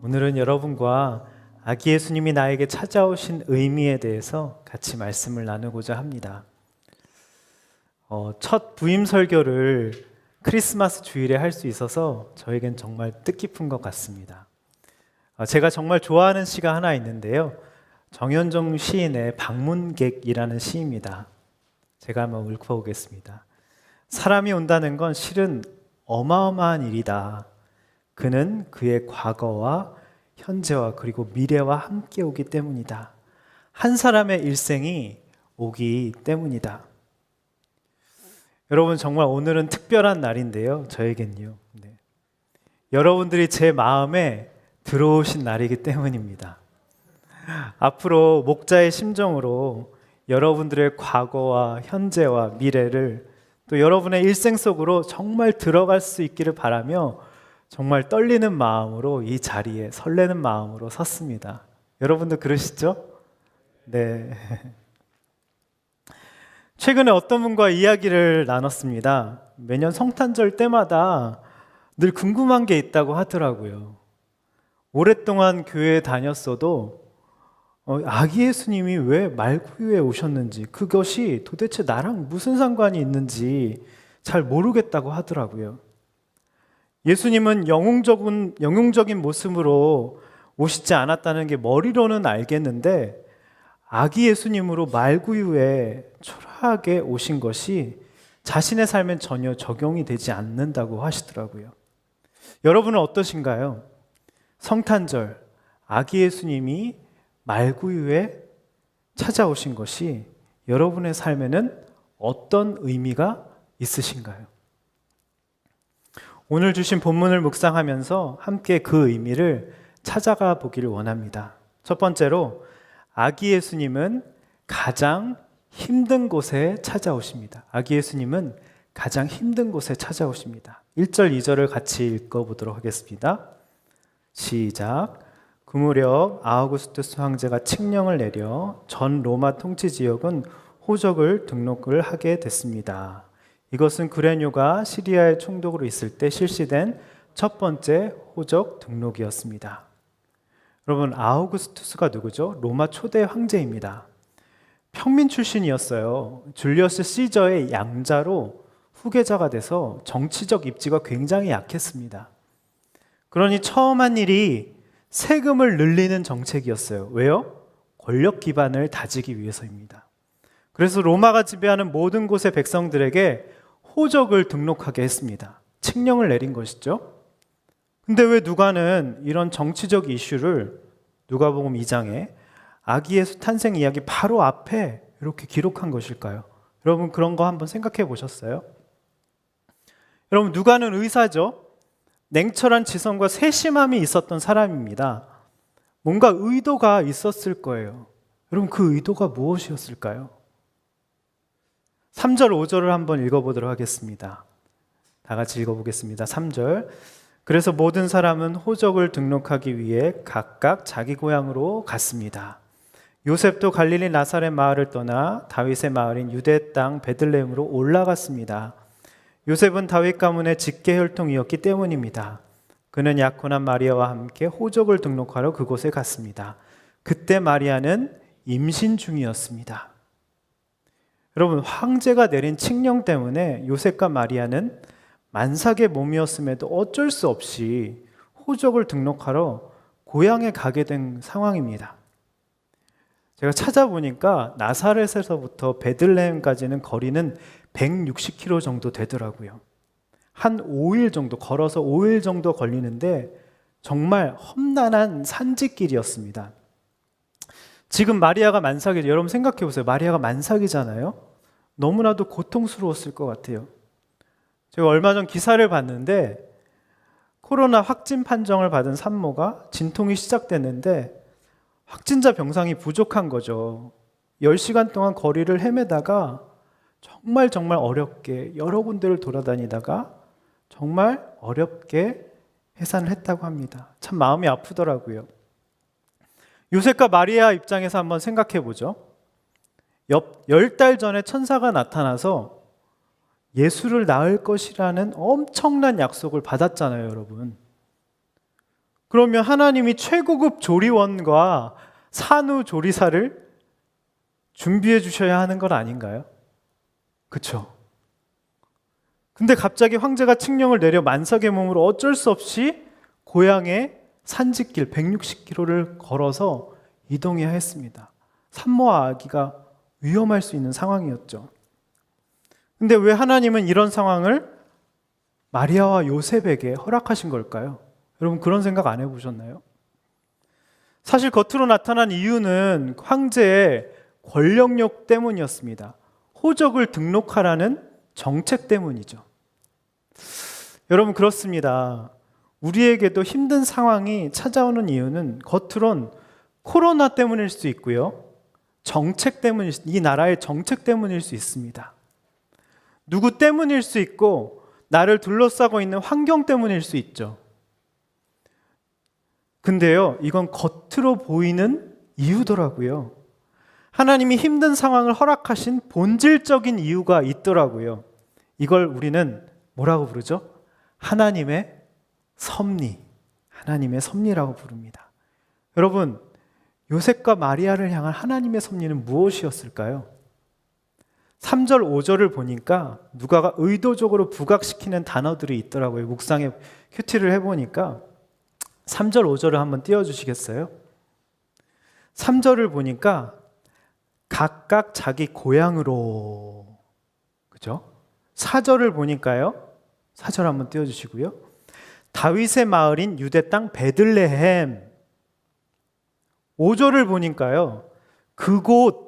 오늘은 여러분과 아기 예수님이 나에게 찾아오신 의미에 대해서 같이 말씀을 나누고자 합니다. 첫 부임 설교를 크리스마스 주일에 할 수 있어서 저에겐 정말 뜻깊은 것 같습니다. 제가 정말 좋아하는 시가 하나 있는데요. 정현종 시인의 방문객이라는 시입니다. 제가 한번 읽어보겠습니다. 사람이 온다는 건 실은 어마어마한 일이다. 그는 그의 과거와 현재와 그리고 미래와 함께 오기 때문이다. 한 사람의 일생이 오기 때문이다. 여러분, 정말 오늘은 특별한 날인데요. 저에겐요. 여러분들이 제 마음에 들어오신 날이기 때문입니다. 앞으로 목자의 심정으로 여러분들의 과거와 현재와 미래를 또 여러분의 일생 속으로 정말 들어갈 수 있기를 바라며 정말 떨리는 마음으로 이 자리에 설레는 마음으로 섰습니다. 여러분도 그러시죠? 네. 최근에 어떤 분과 이야기를 나눴습니다. 매년 성탄절 때마다 늘 궁금한 게 있다고 하더라고요. 오랫동안 교회에 다녔어도 아기 예수님이 왜 말구유에 오셨는지, 그것이 도대체 나랑 무슨 상관이 있는지 잘 모르겠다고 하더라고요. 예수님은 영웅적인 모습으로 오시지 않았다는 게 머리로는 알겠는데 아기 예수님으로 말구유에 초라하게 오신 것이 자신의 삶엔 전혀 적용이 되지 않는다고 하시더라고요. 여러분은 어떠신가요? 성탄절, 아기 예수님이 말구유에 찾아오신 것이 여러분의 삶에는 어떤 의미가 있으신가요? 오늘 주신 본문을 묵상하면서 함께 그 의미를 찾아가 보기를 원합니다. 첫 번째로, 아기 예수님은 가장 힘든 곳에 찾아오십니다. 아기 예수님은 가장 힘든 곳에 찾아오십니다. 1절, 2절을 같이 읽어보도록 하겠습니다. 시작. 그 무렵 아우구스투스 황제가 칙령을 내려 전 로마 통치 지역은 호적을 등록을 하게 됐습니다. 이것은 구레뇨가 시리아의 총독으로 있을 때 실시된 첫 번째 호적 등록이었습니다. 여러분, 아우구스투스가 누구죠? 로마 초대 황제입니다. 평민 출신이었어요. 줄리어스 시저의 양자로 후계자가 돼서 정치적 입지가 굉장히 약했습니다. 그러니 처음 한 일이 세금을 늘리는 정책이었어요. 왜요? 권력 기반을 다지기 위해서입니다. 그래서 로마가 지배하는 모든 곳의 백성들에게 호적을 등록하게 했습니다. 칙령을 내린 것이죠. 근데 왜 누가는 이런 정치적 이슈를 누가복음 2장에 아기 예수 탄생 이야기 바로 앞에 이렇게 기록한 것일까요? 여러분, 그런 거 한번 생각해 보셨어요? 여러분, 누가는 의사죠. 냉철한 지성과 세심함이 있었던 사람입니다. 뭔가 의도가 있었을 거예요. 여러분, 그 의도가 무엇이었을까요? 3절, 5절을 한번 읽어보도록 하겠습니다. 다 같이 읽어보겠습니다. 3절. 그래서 모든 사람은 호적을 등록하기 위해 각각 자기 고향으로 갔습니다. 요셉도 갈릴리 나사렛 마을을 떠나 다윗의 마을인 유대 땅 베들레헴으로 올라갔습니다. 요셉은 다윗 가문의 직계 혈통이었기 때문입니다. 그는 약혼한 마리아와 함께 호적을 등록하러 그곳에 갔습니다. 그때 마리아는 임신 중이었습니다. 여러분, 황제가 내린 칙령 때문에 요셉과 마리아는 만삭의 몸이었음에도 어쩔 수 없이 호적을 등록하러 고향에 가게 된 상황입니다. 제가 찾아보니까 나사렛에서부터 베들레헴까지는 거리는 160km 정도 되더라고요. 한 5일 정도, 걸어서 5일 정도 걸리는데 정말 험난한 산지길이었습니다. 지금 마리아가 만삭이죠. 여러분 생각해 보세요. 마리아가 만삭이잖아요. 너무나도 고통스러웠을 것 같아요. 제가 얼마 전 기사를 봤는데 코로나 확진 판정을 받은 산모가 진통이 시작됐는데 확진자 병상이 부족한 거죠. 10시간 동안 거리를 헤매다가 정말 어렵게 여러 군데를 돌아다니다가 정말 어렵게 해산을 했다고 합니다. 참 마음이 아프더라고요. 요셉과 마리아 입장에서 한번 생각해 보죠. 10달 전에 천사가 나타나서 예수를 낳을 것이라는 엄청난 약속을 받았잖아요, 여러분. 그러면 하나님이 최고급 조리원과 산후조리사를 준비해 주셔야 하는 건 아닌가요? 그렇죠? 근데 갑자기 황제가 칙령을 내려 만삭의 몸으로 어쩔 수 없이 고향의 산지길 160km를 걸어서 이동해야 했습니다. 산모와 아기가 위험할 수 있는 상황이었죠. 근데 왜 하나님은 이런 상황을 마리아와 요셉에게 허락하신 걸까요? 여러분 그런 생각 안 해보셨나요? 사실 겉으로 나타난 이유는 황제의 권력욕 때문이었습니다. 호적을 등록하라는 정책 때문이죠. 여러분 그렇습니다. 우리에게도 힘든 상황이 찾아오는 이유는 겉으론 코로나 때문일 수 있고요. 정책 때문일 이 나라의 정책 때문일 수 있습니다. 누구 때문일 수 있고 나를 둘러싸고 있는 환경 때문일 수 있죠. 근데요, 이건 겉으로 보이는 이유더라고요. 하나님이 힘든 상황을 허락하신 본질적인 이유가 있더라고요. 이걸 우리는 뭐라고 부르죠? 하나님의 섭리, 하나님의 섭리라고 부릅니다. 여러분, 요셉과 마리아를 향한 하나님의 섭리는 무엇이었을까요? 3절, 5절을 보니까 누가가 의도적으로 부각시키는 단어들이 있더라고요. 묵상에 큐티를 해보니까 3절, 5절을 한번 띄워주시겠어요? 3절을 보니까 각각 자기 고향으로, 그죠? 4절을 보니까요, 4절 한번 띄워주시고요. 다윗의 마을인 유대 땅 베들레헴. 5절을 보니까요, 그곳,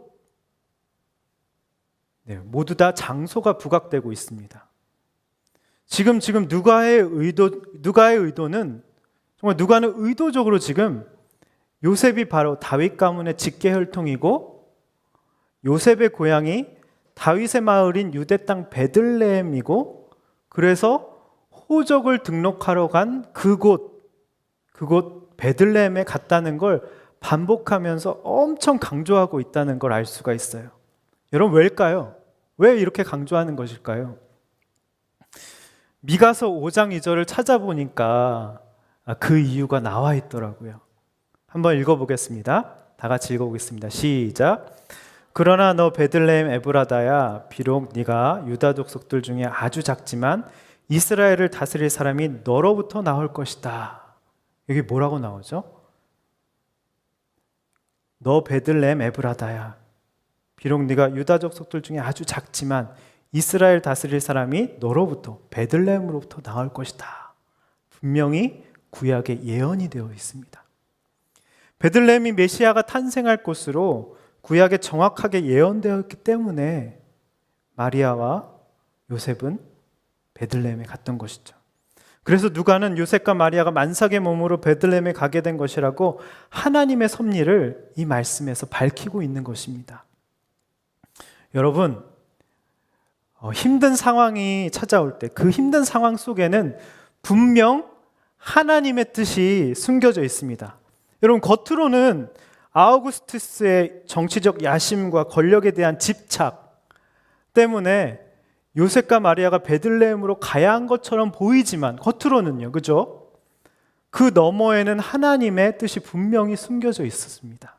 네, 모두 다 장소가 부각되고 있습니다. 지금 누가의 의도는 정말 누가는 의도적으로 지금 요셉이 바로 다윗 가문의 직계 혈통이고 요셉의 고향이 다윗의 마을인 유대 땅 베들레헴이고 그래서 호적을 등록하러 간 그곳 베들레헴에 갔다는 걸 반복하면서 엄청 강조하고 있다는 걸 알 수가 있어요. 여러분 왜일까요? 왜 이렇게 강조하는 것일까요? 미가서 5장 2절을 찾아보니까 그 이유가 나와 있더라고요. 한번 읽어보겠습니다. 다 같이 읽어보겠습니다. 시작. 그러나 너 베들레헴 에브라다야, 비록 네가 유다 족속들 중에 아주 작지만 이스라엘을 다스릴 사람이 너로부터 나올 것이다. 여기 뭐라고 나오죠? 너 베들레헴 에브라다야, 비록 네가 유다 족속들 중에 아주 작지만 이스라엘 다스릴 사람이 너로부터, 베들레헴으로부터 나올 것이다. 분명히 구약에 예언이 되어 있습니다. 베들레헴이 메시아가 탄생할 곳으로 구약에 정확하게 예언되었기 때문에 마리아와 요셉은 베들레헴에 갔던 것이죠. 그래서 누가는 요셉과 마리아가 만삭의 몸으로 베들레헴에 가게 된 것이라고 하나님의 섭리를 이 말씀에서 밝히고 있는 것입니다. 여러분, 힘든 상황이 찾아올 때 그 힘든 상황 속에는 분명 하나님의 뜻이 숨겨져 있습니다. 여러분 겉으로는 아우구스투스의 정치적 야심과 권력에 대한 집착 때문에 요셉과 마리아가 베들레헴으로 가야 한 것처럼 보이지만 겉으로는요, 그죠? 그 너머에는 하나님의 뜻이 분명히 숨겨져 있었습니다.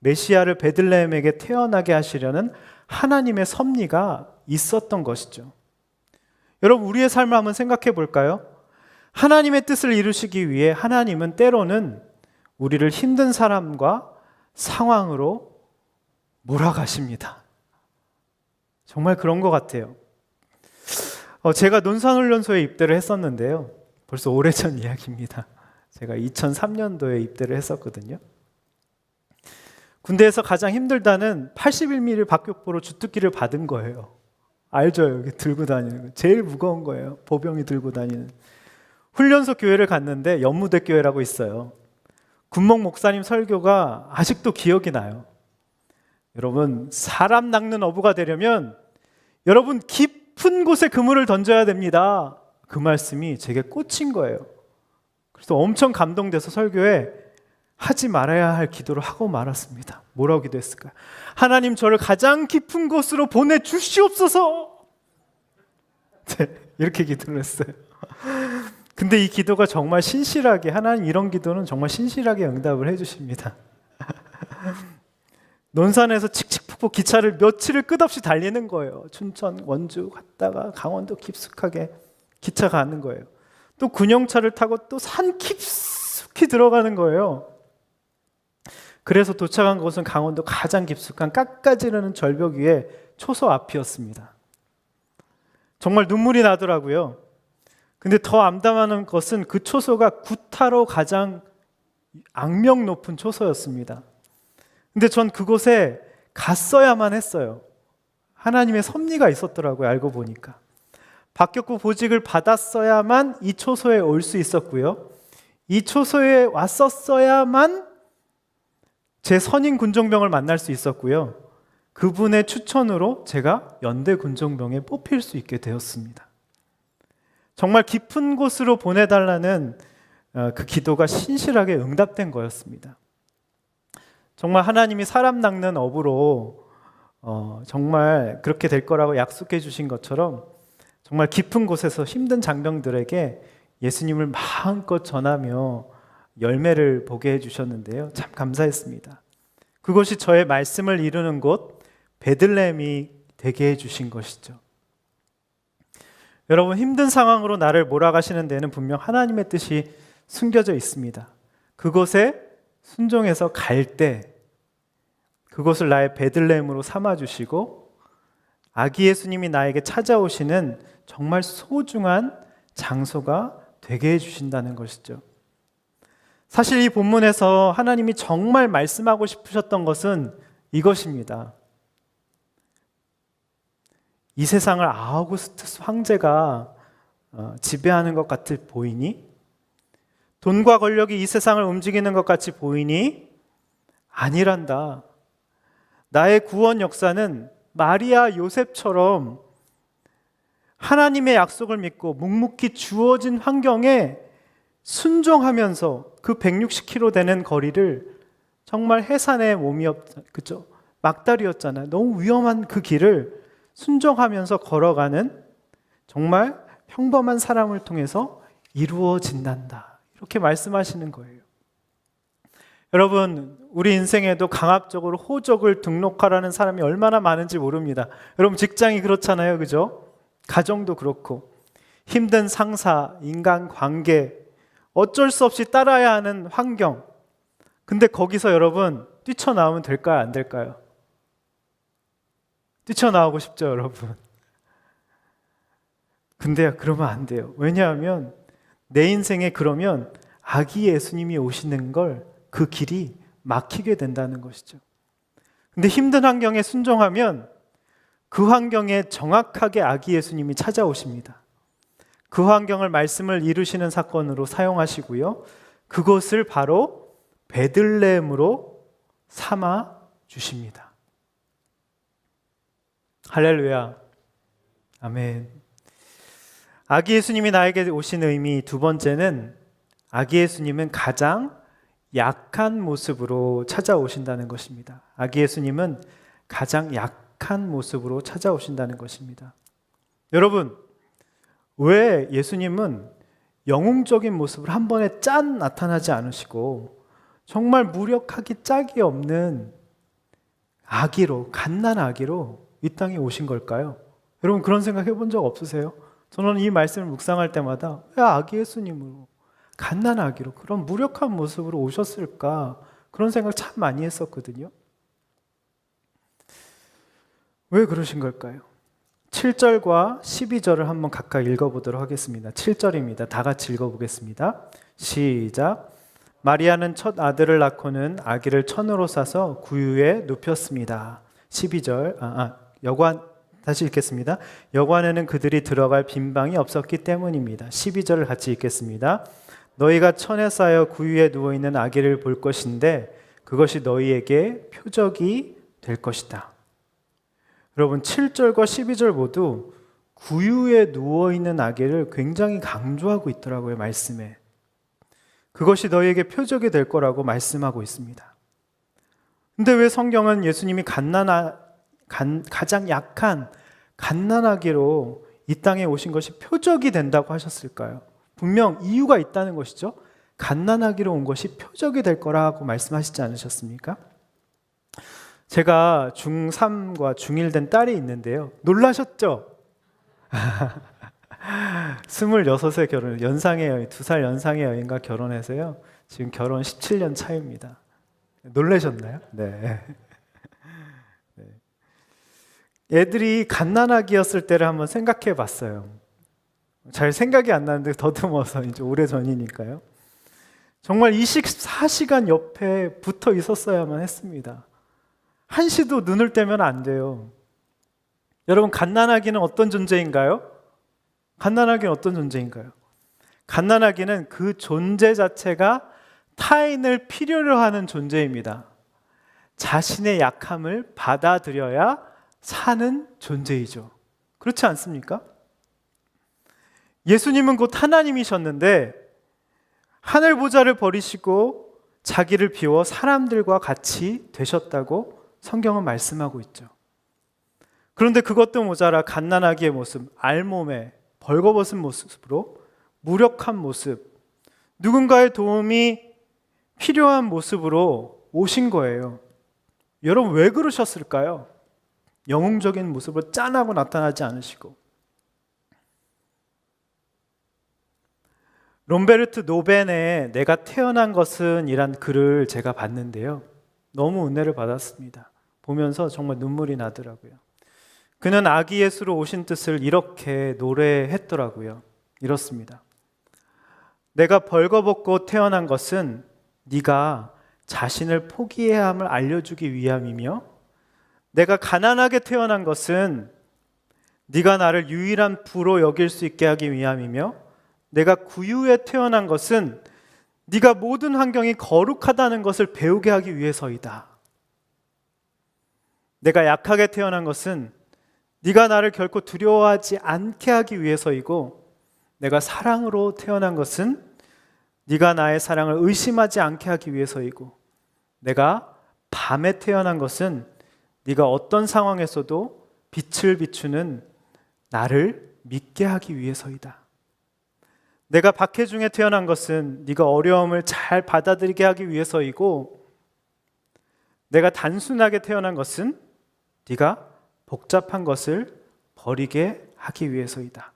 메시아를 베들레헴에게 태어나게 하시려는 하나님의 섭리가 있었던 것이죠. 여러분 우리의 삶을 한번 생각해 볼까요? 하나님의 뜻을 이루시기 위해 하나님은 때로는 우리를 힘든 사람과 상황으로 몰아가십니다. 정말 그런 것 같아요. 제가 논산훈련소에 입대를 했었는데요. 벌써 오래전 이야기입니다. 제가 2003년도에 입대를 했었거든요. 군대에서 가장 힘들다는 81mm 박격포로 주특기를 받은 거예요. 알죠? 여기 들고 다니는 거. 제일 무거운 거예요. 보병이 들고 다니는. 훈련소 교회를 갔는데 연무대 교회라고 있어요. 군목 목사님 설교가 아직도 기억이 나요. 여러분, 사람 낚는 어부가 되려면 여러분 깊은 곳에 그물을 던져야 됩니다. 그 말씀이 제게 꽂힌 거예요. 그래서 엄청 감동돼서 설교에 하지 말아야 할 기도를 하고 말았습니다. 뭐라고 기도했을까요? 하나님, 저를 가장 깊은 곳으로 보내주시옵소서. 네, 이렇게 기도를 했어요. 근데 이 기도가 정말 신실하게, 하나님 이런 기도는 정말 신실하게 응답을 해주십니다. 논산에서 칙칙폭폭 기차를 며칠을 끝없이 달리는 거예요. 춘천, 원주 갔다가 강원도 깊숙하게 기차 가는 거예요. 또 군용차를 타고 또 산 깊숙이 들어가는 거예요. 그래서 도착한 곳은 강원도 가장 깊숙한 깎아지르는 절벽 위에 초소 앞이었습니다. 정말 눈물이 나더라고요. 근데 더 암담한 것은 그 초소가 구타로 가장 악명 높은 초소였습니다. 근데 전 그곳에 갔어야만 했어요. 하나님의 섭리가 있었더라고요. 알고 보니까. 박격구 보직을 받았어야만 이 초소에 올 수 있었고요. 이 초소에 왔었어야만 제 선임 군종병을 만날 수 있었고요. 그분의 추천으로 제가 연대 군종병에 뽑힐 수 있게 되었습니다. 정말 깊은 곳으로 보내달라는 그 기도가 신실하게 응답된 거였습니다. 정말 하나님이 사람 낚는 업으로 정말 그렇게 될 거라고 약속해 주신 것처럼 정말 깊은 곳에서 힘든 장병들에게 예수님을 마음껏 전하며 열매를 보게 해주셨는데요. 참 감사했습니다. 그것이 저의 말씀을 이루는 곳 베들레헴이 되게 해주신 것이죠. 여러분, 힘든 상황으로 나를 몰아가시는 데는 분명 하나님의 뜻이 숨겨져 있습니다. 그곳에 순종해서 갈 때 그것을 나의 베들레헴으로 삼아주시고 아기 예수님이 나에게 찾아오시는 정말 소중한 장소가 되게 해주신다는 것이죠. 사실 이 본문에서 하나님이 정말 말씀하고 싶으셨던 것은 이것입니다. 이 세상을 아우구스투스 황제가 지배하는 것 같이 보이니? 돈과 권력이 이 세상을 움직이는 것 같이 보이니? 아니란다. 나의 구원 역사는 마리아 요셉처럼 하나님의 약속을 믿고 묵묵히 주어진 환경에 순종하면서 그 160km 되는 거리를 정말 해산의 그죠? 막다리였잖아요. 너무 위험한 그 길을 순종하면서 걸어가는 정말 평범한 사람을 통해서 이루어진단다. 이렇게 말씀하시는 거예요. 여러분, 우리 인생에도 강압적으로 호적을 등록하라는 사람이 얼마나 많은지 모릅니다. 여러분, 직장이 그렇잖아요. 그죠? 가정도 그렇고 힘든 상사, 인간관계, 어쩔 수 없이 따라야 하는 환경. 근데 거기서 여러분 뛰쳐나오면 될까요? 안 될까요? 뛰쳐나오고 싶죠, 여러분. 근데 그러면 안 돼요. 왜냐하면 내 인생에 그러면 아기 예수님이 오시는 걸 그 길이 막히게 된다는 것이죠. 근데 힘든 환경에 순종하면 그 환경에 정확하게 아기 예수님이 찾아오십니다. 그 환경을 말씀을 이루시는 사건으로 사용하시고요. 그것을 바로 베들레헴으로 삼아 주십니다. 할렐루야. 아멘. 아기 예수님이 나에게 오신 의미 두 번째는 아기 예수님은 가장 약한 모습으로 찾아오신다는 것입니다. 아기 예수님은 가장 약한 모습으로 찾아오신다는 것입니다. 여러분, 왜 예수님은 영웅적인 모습을 한 번에 짠 나타나지 않으시고 정말 무력하기 짝이 없는 아기로, 갓난 아기로 이 땅에 오신 걸까요? 여러분, 그런 생각 해본 적 없으세요? 저는 이 말씀을 묵상할 때마다 왜 아기 예수님으로, 갓난 아기로 그런 무력한 모습으로 오셨을까? 그런 생각 참 많이 했었거든요. 왜 그러신 걸까요? 7절과 12절을 한번 각각 읽어보도록 하겠습니다. 7절입니다. 다 같이 읽어보겠습니다. 시작. 마리아는 첫 아들을 낳고는 아기를 천으로 싸서 구유에 눕혔습니다. 12절. 다시 읽겠습니다. 여관에는 그들이 들어갈 빈방이 없었기 때문입니다. 12절을 같이 읽겠습니다. 너희가 천에 쌓여 구유에 누워있는 아기를 볼 것인데 그것이 너희에게 표적이 될 것이다. 여러분, 7절과 12절 모두 구유에 누워있는 아기를 굉장히 강조하고 있더라고요. 말씀에. 그것이 너희에게 표적이 될 거라고 말씀하고 있습니다. 근데 왜 성경은 예수님이 가장 약한 갓난아기로 이 땅에 오신 것이 표적이 된다고 하셨을까요? 분명 이유가 있다는 것이죠. 갓난아기로 온 것이 표적이 될 거라고 말씀하시지 않으셨습니까? 제가 중3과 중1 된 딸이 있는데요. 놀라셨죠? 26세 결혼, 연상의 여인, 2살 연상의 여인과 결혼해서요. 지금 결혼 17년 차입니다. 놀라셨나요? 네. 애들이 갓난아기였을 때를 한번 생각해 봤어요. 잘 생각이 안 나는데 더듬어서 이제 오래전이니까요. 정말 24시간 옆에 붙어 있었어야만 했습니다. 한시도 눈을 떼면 안 돼요. 여러분, 갓난아기는 어떤 존재인가요? 갓난아기는 어떤 존재인가요? 갓난아기는 그 존재 자체가 타인을 필요로 하는 존재입니다. 자신의 약함을 받아들여야 사는 존재이죠. 그렇지 않습니까? 예수님은 곧 하나님이셨는데 하늘 보좌를 버리시고 자기를 비워 사람들과 같이 되셨다고 성경은 말씀하고 있죠. 그런데 그것도 모자라 갓난아기의 모습, 알몸에 벌거벗은 모습으로 무력한 모습, 누군가의 도움이 필요한 모습으로 오신 거예요. 여러분, 왜 그러셨을까요? 영웅적인 모습으로 짠하고 나타나지 않으시고. 롬베르트 노벤의 내가 태어난 것은 이란 글을 제가 봤는데요. 너무 은혜를 받았습니다. 보면서 정말 눈물이 나더라고요. 그는 아기 예수로 오신 뜻을 이렇게 노래했더라고요. 이렇습니다. 내가 벌거벗고 태어난 것은 네가 자신을 포기해야 함을 알려주기 위함이며, 내가 가난하게 태어난 것은 네가 나를 유일한 부로 여길 수 있게 하기 위함이며, 내가 구유에 태어난 것은 네가 모든 환경이 거룩하다는 것을 배우게 하기 위해서이다. 내가 약하게 태어난 것은 네가 나를 결코 두려워하지 않게 하기 위해서이고, 내가 사랑으로 태어난 것은 네가 나의 사랑을 의심하지 않게 하기 위해서이고, 내가 밤에 태어난 것은 네가 어떤 상황에서도 빛을 비추는 나를 믿게 하기 위해서이다. 내가 박해중에 태어난 것은 네가 어려움을 잘 받아들이게 하기 위해서이고, 내가 단순하게 태어난 것은 네가 복잡한 것을 버리게 하기 위해서이다.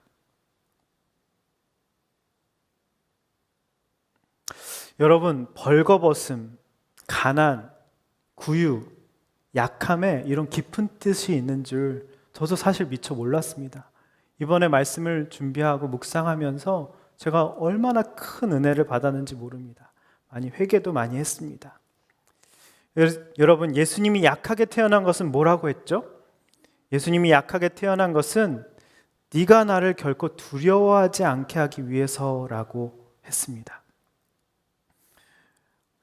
여러분, 벌거벗음, 가난, 구유, 약함에 이런 깊은 뜻이 있는 줄 저도 사실 미처 몰랐습니다. 이번에 말씀을 준비하고 묵상하면서 제가 얼마나 큰 은혜를 받았는지 모릅니다. 많이 회개도 많이 했습니다. 여러분, 예수님이 약하게 태어난 것은 뭐라고 했죠? 예수님이 약하게 태어난 것은 네가 나를 결코 두려워하지 않게 하기 위해서라고 했습니다.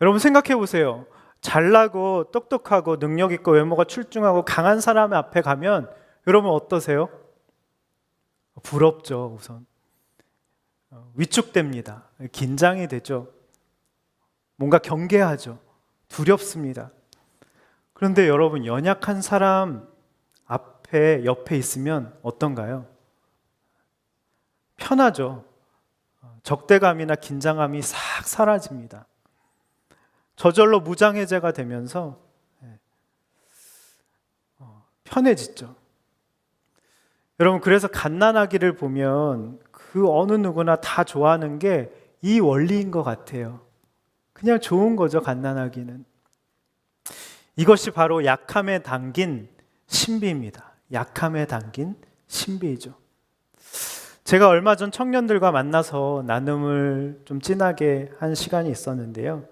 여러분, 생각해 보세요. 잘나고 똑똑하고 능력 있고 외모가 출중하고 강한 사람 앞에 가면 여러분 어떠세요? 부럽죠. 우선 위축됩니다. 긴장이 되죠. 뭔가 경계하죠. 두렵습니다. 그런데 여러분, 연약한 사람 옆에 있으면 어떤가요? 편하죠. 적대감이나 긴장감이 싹 사라집니다. 저절로 무장해제가 되면서 편해지죠. 여러분, 그래서 갓난아기를 보면 그 어느 누구나 다 좋아하는 게 이 원리인 것 같아요. 그냥 좋은 거죠, 갓난아기는. 이것이 바로 약함에 담긴 신비입니다. 약함에 담긴 신비이죠. 제가 얼마 전 청년들과 만나서 나눔을 좀 진하게 한 시간이 있었는데요.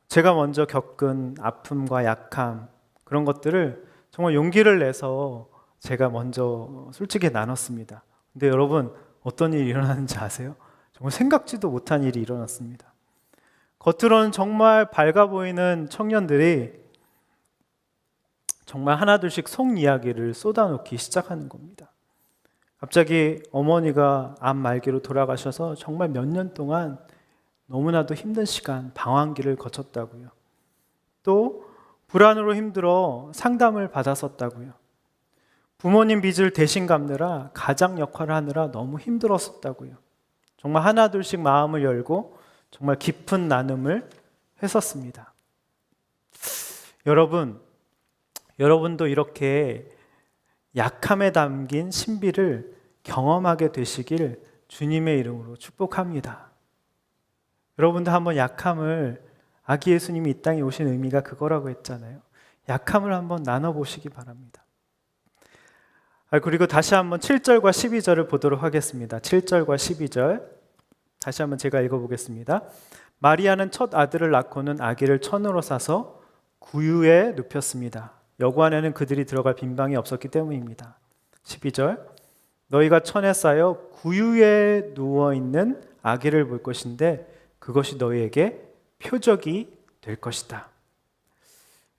제가 먼저 겪은 아픔과 약함, 그런 것들을 정말 용기를 내서 제가 먼저 솔직히 나눴습니다. 근데 여러분, 어떤 일이 일어나는지 아세요? 정말 생각지도 못한 일이 일어났습니다. 겉으로는 정말 밝아 보이는 청년들이 정말 하나둘씩 속 이야기를 쏟아놓기 시작하는 겁니다. 갑자기 어머니가 암 말기로 돌아가셔서 정말 몇 년 동안 너무나도 힘든 시간, 방황기를 거쳤다고요. 또 불안으로 힘들어 상담을 받았었다고요. 부모님 빚을 대신 갚느라 가장 역할을 하느라 너무 힘들었었다고요. 정말 하나둘씩 마음을 열고 정말 깊은 나눔을 했었습니다. 여러분도 이렇게 약함에 담긴 신비를 경험하게 되시길 주님의 이름으로 축복합니다. 여러분도 한번 약함을, 아기 예수님이 이 땅에 오신 의미가 그거라고 했잖아요. 약함을 한번 나눠보시기 바랍니다. 그리고 다시 한번 7절과 12절을 보도록 하겠습니다. 7절과 12절 다시 한번 제가 읽어보겠습니다. 마리아는 첫 아들을 낳고는 아기를 천으로 싸서 구유에 눕혔습니다. 여구 안에는 그들이 들어갈 빈방이 없었기 때문입니다. 12절 너희가 천에 쌓여 구유에 누워있는 아기를 볼 것인데 그것이 너희에게 표적이 될 것이다.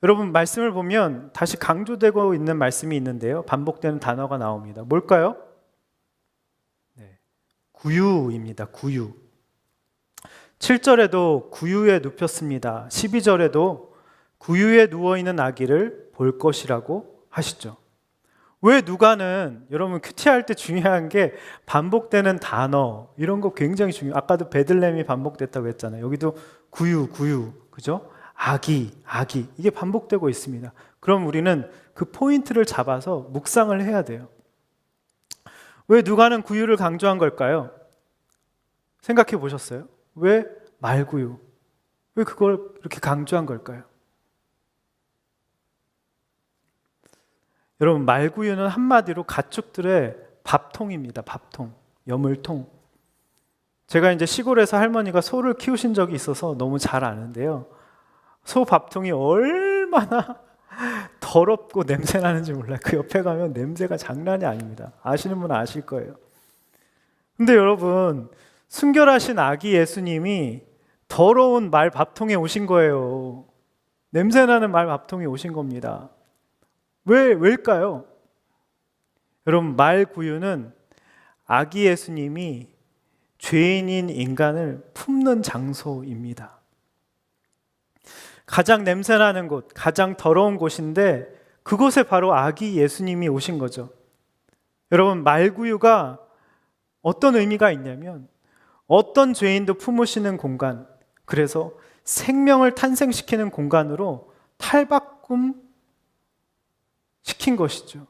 여러분, 말씀을 보면 다시 강조되고 있는 말씀이 있는데요, 반복되는 단어가 나옵니다. 뭘까요? 구유입니다. 구유. 7절에도 구유에 눕혔습니다. 12절에도 구유에 누워있는 아기를 볼 것이라고 하시죠. 왜 누가는, 여러분 큐티할 때 중요한 게 반복되는 단어, 이런 거 굉장히 중요해요. 아까도 베들레헴이 반복됐다고 했잖아요. 여기도 구유, 그죠? 아기, 이게 반복되고 있습니다. 그럼 우리는 그 포인트를 잡아서 묵상을 해야 돼요. 왜 누가는 구유를 강조한 걸까요? 생각해 보셨어요? 왜 말구유? 왜 그걸 이렇게 강조한 걸까요? 여러분, 말구유는 한마디로 가축들의 밥통입니다. 밥통, 여물통. 제가 이제 시골에서 할머니가 소를 키우신 적이 있어서 너무 잘 아는데요, 소 밥통이 얼마나 더럽고 냄새 나는지 몰라요. 그 옆에 가면 냄새가 장난이 아닙니다. 아시는 분은 아실 거예요. 근데 여러분, 순결하신 아기 예수님이 더러운 말 밥통에 오신 거예요. 냄새 나는 말 밥통에 오신 겁니다. 왜일까요? 여러분, 말 구유는 아기 예수님이 죄인인 인간을 품는 장소입니다. 가장 냄새나는 곳, 가장 더러운 곳인데 그곳에 바로 아기 예수님이 오신 거죠. 여러분, 말구유가 어떤 의미가 있냐면 어떤 죄인도 품으시는 공간, 그래서 생명을 탄생시키는 공간으로 탈바꿈 시킨 것이죠.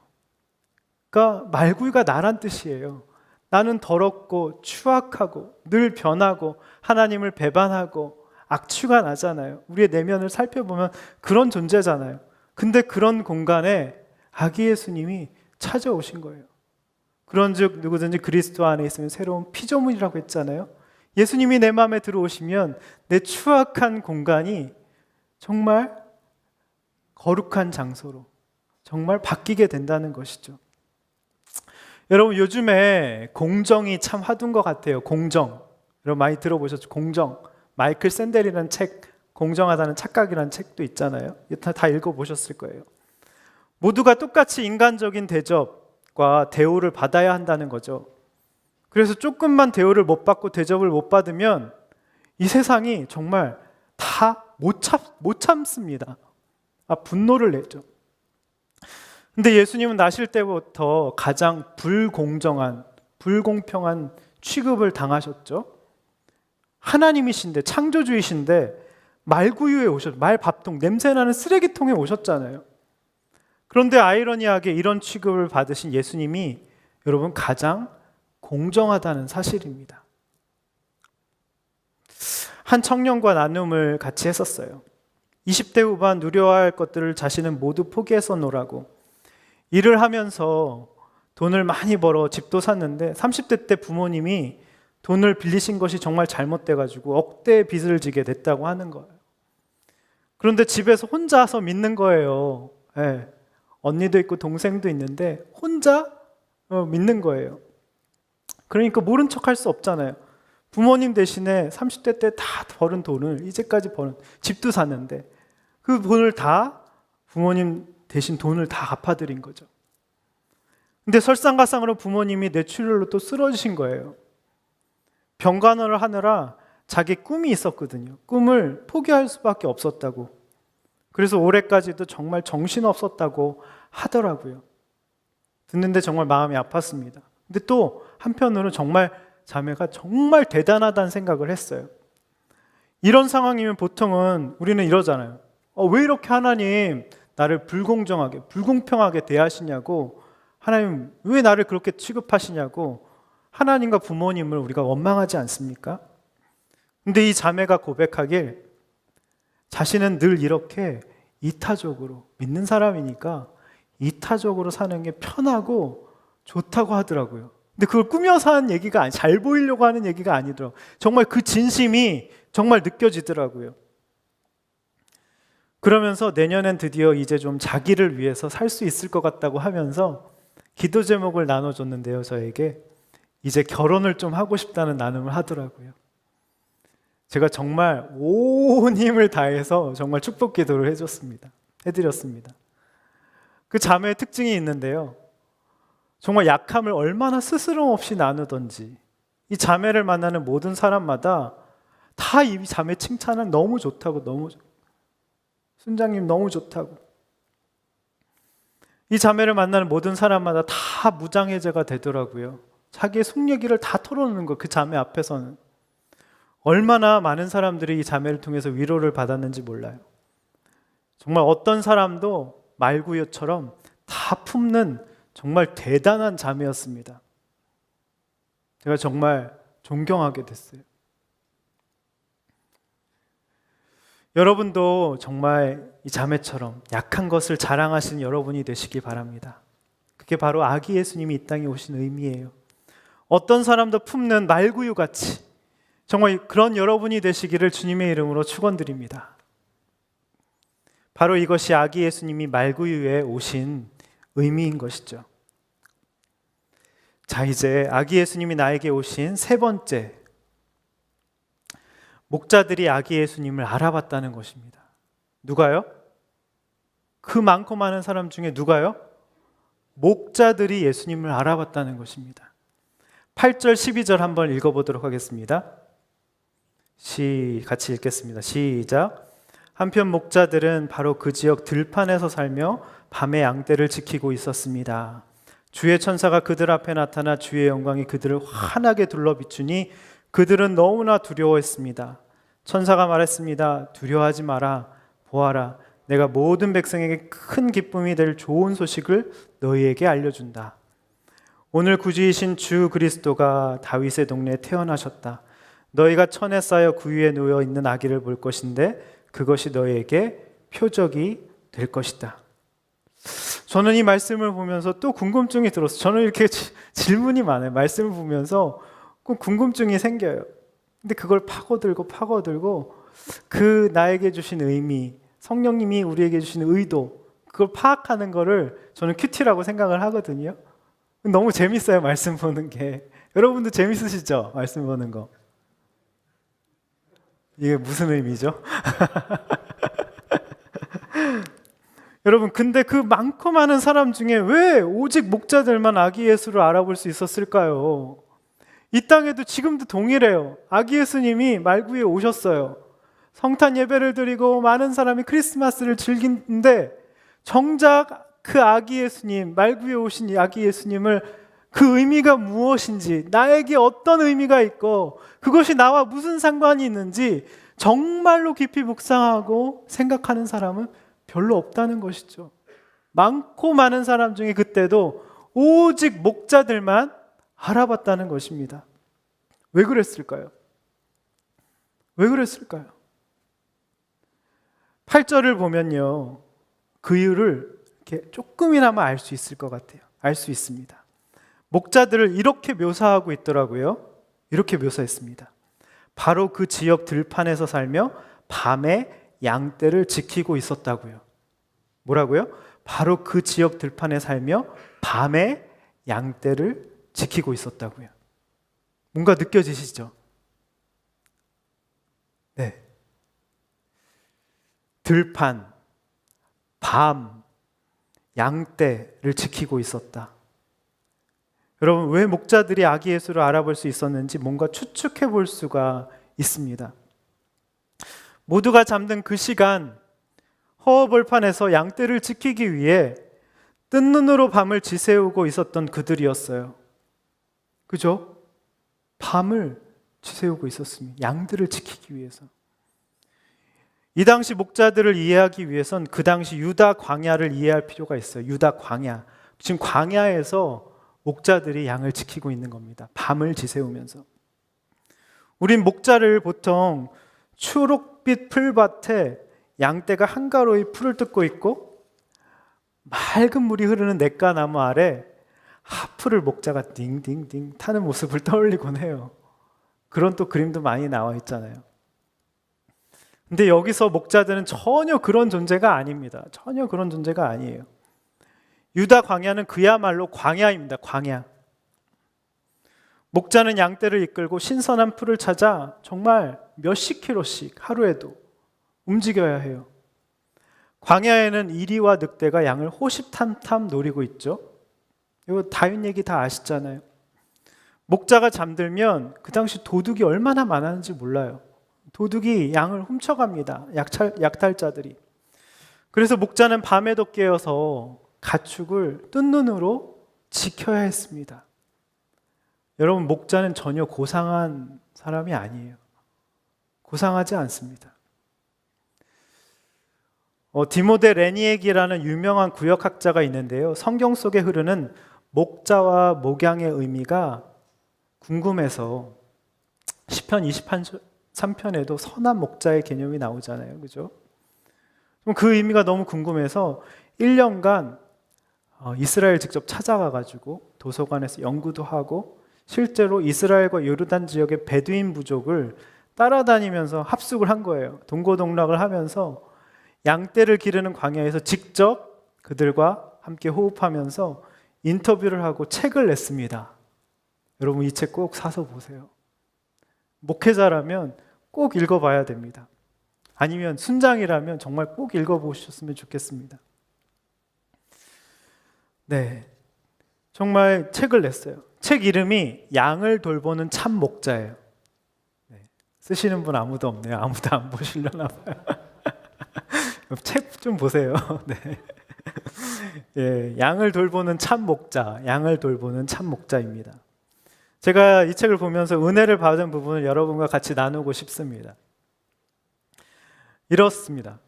그러니까 말구유가 나란 뜻이에요. 나는 더럽고 추악하고 늘 변하고 하나님을 배반하고 악취가 나잖아요. 우리의 내면을 살펴보면 그런 존재잖아요. 근데 그런 공간에 아기 예수님이 찾아오신 거예요. 그런즉 누구든지 그리스도 안에 있으면 새로운 피조물이라고 했잖아요. 예수님이 내 마음에 들어오시면 내 추악한 공간이 정말 거룩한 장소로 정말 바뀌게 된다는 것이죠. 여러분, 요즘에 공정이 참 화두인 것 같아요. 공정. 여러분 많이 들어보셨죠? 공정. 마이클 샌델이라는 책, 공정하다는 착각이라는 책도 있잖아요. 다 읽어보셨을 거예요. 모두가 똑같이 인간적인 대접과 대우를 받아야 한다는 거죠. 그래서 조금만 대우를 못 받고 대접을 못 받으면 이 세상이 정말 다 못 참습니다. 분노를 내죠. 근데 예수님은 나실 때부터 가장 불공정한, 불공평한 취급을 당하셨죠. 하나님이신데, 창조주이신데 말구유에 말밥통, 냄새나는 쓰레기통에 오셨잖아요. 그런데 아이러니하게 이런 취급을 받으신 예수님이 여러분 가장 공정하다는 사실입니다. 한 청년과 나눔을 같이 했었어요. 20대 후반 누려야 할 것들을 자신은 모두 포기해서 노라고 일을 하면서 돈을 많이 벌어 집도 샀는데 30대 때 부모님이 돈을 빌리신 것이 정말 잘못돼가지고 억대의 빚을 지게 됐다고 하는 거예요. 그런데 집에서 혼자서 믿는 거예요. 네. 언니도 있고 동생도 있는데 혼자 믿는 거예요. 그러니까 모른 척 할 수 없잖아요. 부모님 대신에 30대 때 다 벌은 돈을, 이제까지 벌은, 집도 샀는데 그 돈을 다 부모님 대신 돈을 다 갚아드린 거죠. 근데 설상가상으로 부모님이 뇌출혈로 또 쓰러지신 거예요. 병간호를 하느라 자기 꿈이 있었거든요. 꿈을 포기할 수밖에 없었다고. 그래서 올해까지도 정말 정신없었다고 하더라고요. 듣는데 정말 마음이 아팠습니다. 근데 또 한편으로는 정말 자매가 정말 대단하다는 생각을 했어요. 이런 상황이면 보통은 우리는 이러잖아요. 왜 이렇게 하나님 나를 불공정하게, 불공평하게 대하시냐고, 하나님 왜 나를 그렇게 취급하시냐고 하나님과 부모님을 우리가 원망하지 않습니까? 근데 이 자매가 고백하길 자신은 늘 이렇게 이타적으로, 믿는 사람이니까 이타적으로 사는 게 편하고 좋다고 하더라고요. 근데 그걸 꾸며서 하는 얘기가 아니, 잘 보이려고 하는 얘기가 아니더라고요. 정말 그 진심이 정말 느껴지더라고요. 그러면서 내년엔 드디어 이제 좀 자기를 위해서 살 수 있을 것 같다고 하면서 기도 제목을 나눠줬는데요, 저에게. 이제 결혼을 좀 하고 싶다는 나눔을 하더라고요. 제가 정말 온 힘을 다해서 정말 축복 기도를 해드렸습니다. 그 자매의 특징이 있는데요. 정말 약함을 얼마나 스스럼 없이 나누던지, 이 자매를 만나는 모든 사람마다 다 이 자매 칭찬은 너무 좋다고, 순장님 너무 좋다고. 이 자매를 만나는 모든 사람마다 다 무장해제가 되더라고요. 자기의 속 얘기를 다 털어놓는 거, 그 자매 앞에서는. 얼마나 많은 사람들이 이 자매를 통해서 위로를 받았는지 몰라요. 정말 어떤 사람도 말구유처럼 다 품는 정말 대단한 자매였습니다. 제가 정말 존경하게 됐어요. 여러분도 정말 이 자매처럼 약한 것을 자랑하시는 여러분이 되시기 바랍니다. 그게 바로 아기 예수님이 이 땅에 오신 의미예요. 어떤 사람도 품는 말구유같이 정말 그런 여러분이 되시기를 주님의 이름으로 축원드립니다. 바로 이것이 아기 예수님이 말구유에 오신 의미인 것이죠. 자, 이제 아기 예수님이 나에게 오신 세 번째, 목자들이 아기 예수님을 알아봤다는 것입니다. 누가요? 그 많고 많은 사람 중에 누가요? 목자들이 예수님을 알아봤다는 것입니다. 8절 12절 한번 읽어보도록 하겠습니다. 같이 읽겠습니다. 시작. 한편 목자들은 바로 그 지역 들판에서 살며 밤에 양떼를 지키고 있었습니다. 주의 천사가 그들 앞에 나타나 주의 영광이 그들을 환하게 둘러비추니 그들은 너무나 두려워했습니다. 천사가 말했습니다. 두려워하지 마라. 보아라, 내가 모든 백성에게 큰 기쁨이 될 좋은 소식을 너희에게 알려준다. 오늘 구주이신 주 그리스도가 다윗의 동네에 태어나셨다. 너희가 천에 쌓여 구유에 놓여 있는 아기를 볼 것인데 그것이 너희에게 표적이 될 것이다. 저는 이 말씀을 보면서 또 궁금증이 들었어요. 저는 이렇게 질문이 많아요. 말씀을 보면서 꼭 궁금증이 생겨요. 근데 그걸 파고들고 그 나에게 주신 의미, 성령님이 우리에게 주신 의도, 그걸 파악하는 거를 저는 큐티라고 생각을 하거든요. 너무 재밌어요, 말씀 보는 게. 여러분도 재밌으시죠? 말씀 보는 거. 이게 무슨 의미죠? 여러분, 근데 그 많고 많은 사람 중에 왜 오직 목자들만 아기 예수를 알아볼 수 있었을까요? 이 땅에도 지금도 동일해요. 아기 예수님이 말구에 오셨어요. 성탄 예배를 드리고 많은 사람이 크리스마스를 즐기는데 정작 그 아기 예수님, 말구에 오신 이 아기 예수님을 그 의미가 무엇인지, 나에게 어떤 의미가 있고 그것이 나와 무슨 상관이 있는지 정말로 깊이 묵상하고 생각하는 사람은 별로 없다는 것이죠. 많고 많은 사람 중에 그때도 오직 목자들만 알아봤다는 것입니다. 왜 그랬을까요? 왜 그랬을까요? 8절을 보면요, 그 이유를 이렇게 조금이나마 알 수 있을 것 같아요. 알 수 있습니다. 목자들을 이렇게 묘사하고 있더라고요. 이렇게 묘사했습니다. 바로 그 지역 들판에서 살며 밤에 양떼를 지키고 있었다고요. 뭐라고요? 바로 그 지역 들판에 살며 밤에 양떼를 지키고 있었다고요. 뭔가 느껴지시죠? 네. 들판, 밤, 양떼를 지키고 있었다. 여러분, 왜 목자들이 아기 예수를 알아볼 수 있었는지 뭔가 추측해 볼 수가 있습니다. 모두가 잠든 그 시간, 허허벌판에서 양떼를 지키기 위해 뜬 눈으로 밤을 지새우고 있었던 그들이었어요. 그죠? 밤을 지새우고 있었습니다. 양들을 지키기 위해서. 이 당시 목자들을 이해하기 위해선 그 당시 유다 광야를 이해할 필요가 있어요. 유다 광야. 지금 광야에서 목자들이 양을 지키고 있는 겁니다. 밤을 지새우면서. 우린 목자를 보통 초록빛 풀밭에 양떼가 한가로이 풀을 뜯고 있고 맑은 물이 흐르는 냇가나무 아래 하프를 목자가 딩딩딩 타는 모습을 떠올리곤 해요. 그런 또 그림도 많이 나와 있잖아요. 근데 여기서 목자들은 전혀 그런 존재가 아닙니다. 전혀 그런 존재가 아니에요. 유다 광야는 그야말로 광야입니다. 광야. 목자는 양떼를 이끌고 신선한 풀을 찾아 정말 몇십 킬로씩 하루에도 움직여야 해요. 광야에는 이리와 늑대가 양을 호시탐탐 노리고 있죠. 이거 다윗 얘기 다 아시잖아요. 목자가 잠들면 그 당시 도둑이 얼마나 많았는지 몰라요. 도둑이 양을 훔쳐갑니다. 약탈자들이. 그래서 목자는 밤에도 깨어서 가축을 뜬 눈으로 지켜야 했습니다. 여러분, 목자는 전혀 고상한 사람이 아니에요. 고상하지 않습니다. 디모데 레니에기라는 유명한 구역학자가 있는데요. 성경 속에 흐르는 목자와 목양의 의미가 궁금해서 시편 23편에도 선한 목자의 개념이 나오잖아요. 그죠? 그 의미가 너무 궁금해서 1년간 이스라엘 직접 찾아가가지고 도서관에서 연구도 하고 실제로 이스라엘과 요르단 지역의 베두인 부족을 따라다니면서 합숙을 한 거예요. 동고동락을 하면서 양떼를 기르는 광야에서 직접 그들과 함께 호흡하면서 인터뷰를 하고 책을 냈습니다. 여러분, 이 책 꼭 사서 보세요. 목회자라면 꼭 읽어봐야 됩니다. 아니면 순장이라면 정말 꼭 읽어보셨으면 좋겠습니다. 네, 정말 책을 냈어요. 책 이름이 양을 돌보는 참 목자예요. 네, 쓰시는 분 아무도 없네요. 아무도 안 보시려나 봐요. 책 좀 보세요. 네. 예, 양을 돌보는 참 목자, 양을 돌보는 참 목자입니다. 제가 이 책을 보면서 은혜를 받은 부분을 여러분과 같이 나누고 싶습니다. 이렇습니다.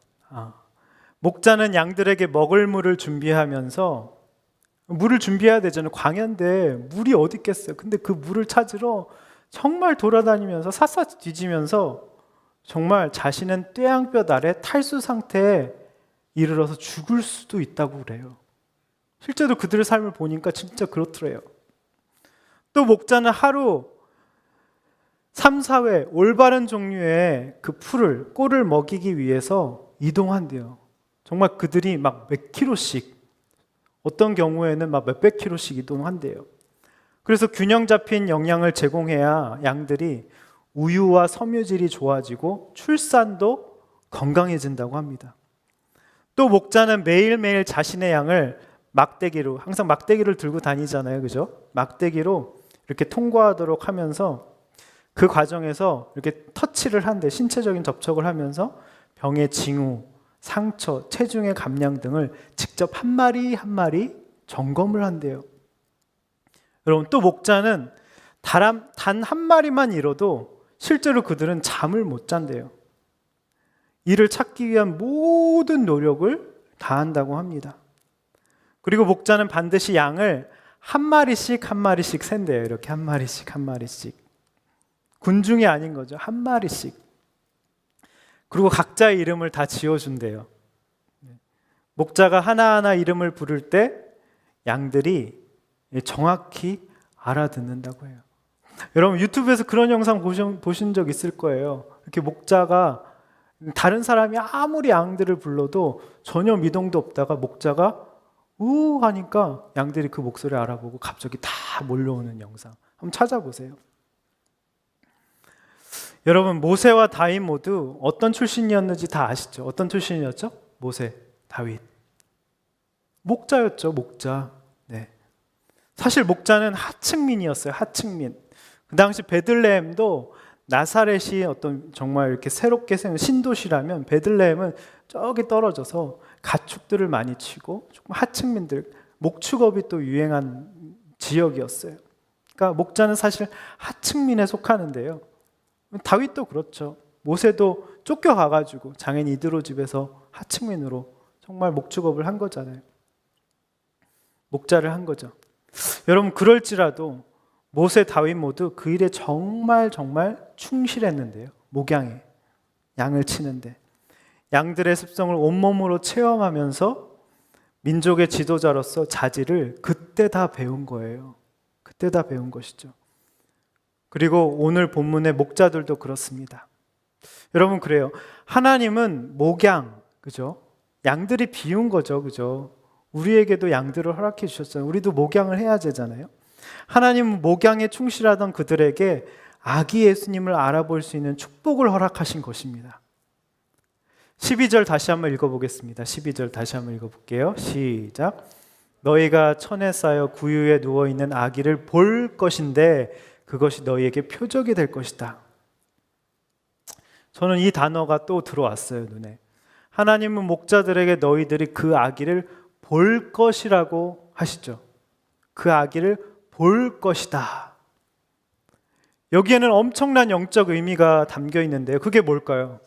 목자는 양들에게 먹을 물을 준비하면서 물을 준비해야 되잖아요. 광야인데 물이 어디 있겠어요. 근데 그 물을 찾으러 정말 돌아다니면서 샅샅이 뒤지면서 정말 자신은 뙤양볕 아래 탈수 상태에 이르러서 죽을 수도 있다고 그래요. 실제로 그들의 삶을 보니까 진짜 그렇더래요. 또 목자는 하루 3, 4회 올바른 종류의 그 풀을, 꼴을 먹이기 위해서 이동한대요. 정말 그들이 막 몇 킬로씩, 어떤 경우에는 막 몇백 킬로씩 이동한대요. 그래서 균형 잡힌 영양을 제공해야 양들이 우유와 섬유질이 좋아지고 출산도 건강해진다고 합니다. 또 목자는 매일매일 자신의 양을 막대기로, 항상 막대기를 들고 다니잖아요. 그죠? 막대기로 이렇게 통과하도록 하면서 그 과정에서 이렇게 터치를 한대, 신체적인 접촉을 하면서 병의 징후, 상처, 체중의 감량 등을 직접 한 마리 한 마리 점검을 한대요. 여러분, 또 목자는 단 한 마리만 잃어도 실제로 그들은 잠을 못 잔대요. 이를 찾기 위한 모든 노력을 다한다고 합니다. 그리고 목자는 반드시 양을 한 마리씩 한 마리씩 샌대요. 이렇게 한 마리씩 한 마리씩. 군중이 아닌 거죠. 한 마리씩. 그리고 각자의 이름을 다 지어준대요. 목자가 하나하나 이름을 부를 때 양들이 정확히 알아듣는다고 해요. 여러분, 유튜브에서 그런 영상 보신 적 있을 거예요. 이렇게 목자가 다른 사람이 아무리 양들을 불러도 전혀 미동도 없다가 목자가 우 하니까 양들이 그 목소리를 알아보고 갑자기 다 몰려오는 영상. 한번 찾아보세요. 여러분, 모세와 다윗 모두 어떤 출신이었는지 다 아시죠? 어떤 출신이었죠? 모세, 다윗. 목자였죠, 목자. 네. 사실 목자는 하층민이었어요, 하층민. 그 당시 베들레헴도 나사렛이 어떤 정말 이렇게 새롭게 생긴 신도시라면 베들레헴은 저기 떨어져서 가축들을 많이 치고 조금 하층민들, 목축업이 또 유행한 지역이었어요. 그러니까 목자는 사실 하층민에 속하는데요. 다윗도 그렇죠. 모세도 쫓겨가가지고 장인 이드로 집에서 하층민으로 정말 목축업을 한 거잖아요. 목자를 한 거죠. 여러분, 그럴지라도 모세, 다윗 모두 그 일에 정말 충실했는데요. 목양에, 양을 치는데 양들의 습성을 온몸으로 체험하면서 민족의 지도자로서 자질을 그때 다 배운 거예요. 그때 다 배운 것이죠. 그리고 오늘 본문의 목자들도 그렇습니다. 여러분, 그래요. 하나님은 목양, 그죠? 양들이 비운 거죠, 그죠? 우리에게도 양들을 허락해 주셨잖아요. 우리도 목양을 해야 되잖아요. 하나님은 목양에 충실하던 그들에게 아기 예수님을 알아볼 수 있는 축복을 허락하신 것입니다. 12절 다시 한번 읽어보겠습니다. 12절 다시 한번 읽어볼게요. 시작. 너희가 천에 쌓여 구유에 누워있는 아기를 볼 것인데 그것이 너희에게 표적이 될 것이다. 저는 이 단어가 또 들어왔어요, 눈에. 하나님은 목자들에게 너희들이 그 아기를 볼 것이라고 하시죠. 그 아기를 볼 것이다. 여기에는 엄청난 영적 의미가 담겨 있는데요. 그게 뭘까요?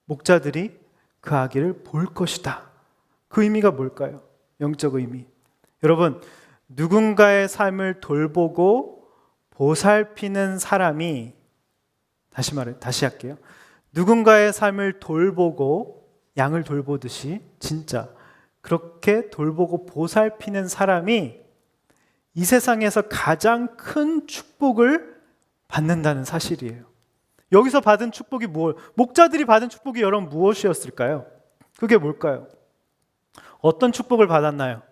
목자들이 그 아기를 볼 것이다. 그 의미가 뭘까요? 영적 의미. 여러분, 누군가의 삶을 돌보고 보살피는 사람이, 다시 할게요. 누군가의 삶을 돌보고 양을 돌보듯이 진짜 그렇게 돌보고 보살피는 사람이 이 세상에서 가장 큰 축복을 받는다는 사실이에요. 여기서 받은 축복이 목자들이 받은 축복이 여러분 무엇이었을까요? 그게 뭘까요? 어떤 축복을 받았나요?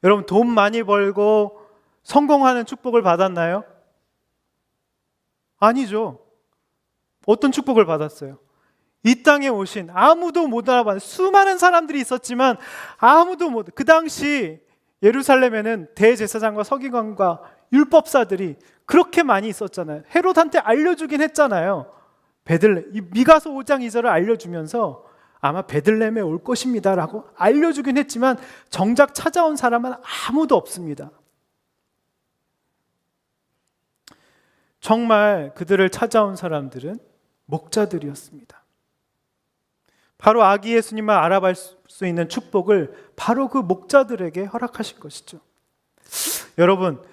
여러분, 돈 많이 벌고 성공하는 축복을 받았나요? 아니죠. 어떤 축복을 받았어요? 이 땅에 오신 아무도 못 알아봤는 수많은 사람들이 있었지만 아무도 못, 그 당시 예루살렘에는 대제사장과 서기관과 율법사들이 그렇게 많이 있었잖아요. 헤롯한테 알려주긴 했잖아요. 미가서 5장 2절을 알려주면서 아마 베들레헴에 올 것입니다 라고 알려주긴 했지만 정작 찾아온 사람은 아무도 없습니다. 정말 그들을 찾아온 사람들은 목자들이었습니다. 바로 아기 예수님을 알아볼 수 있는 축복을 바로 그 목자들에게 허락하신 것이죠. 여러분,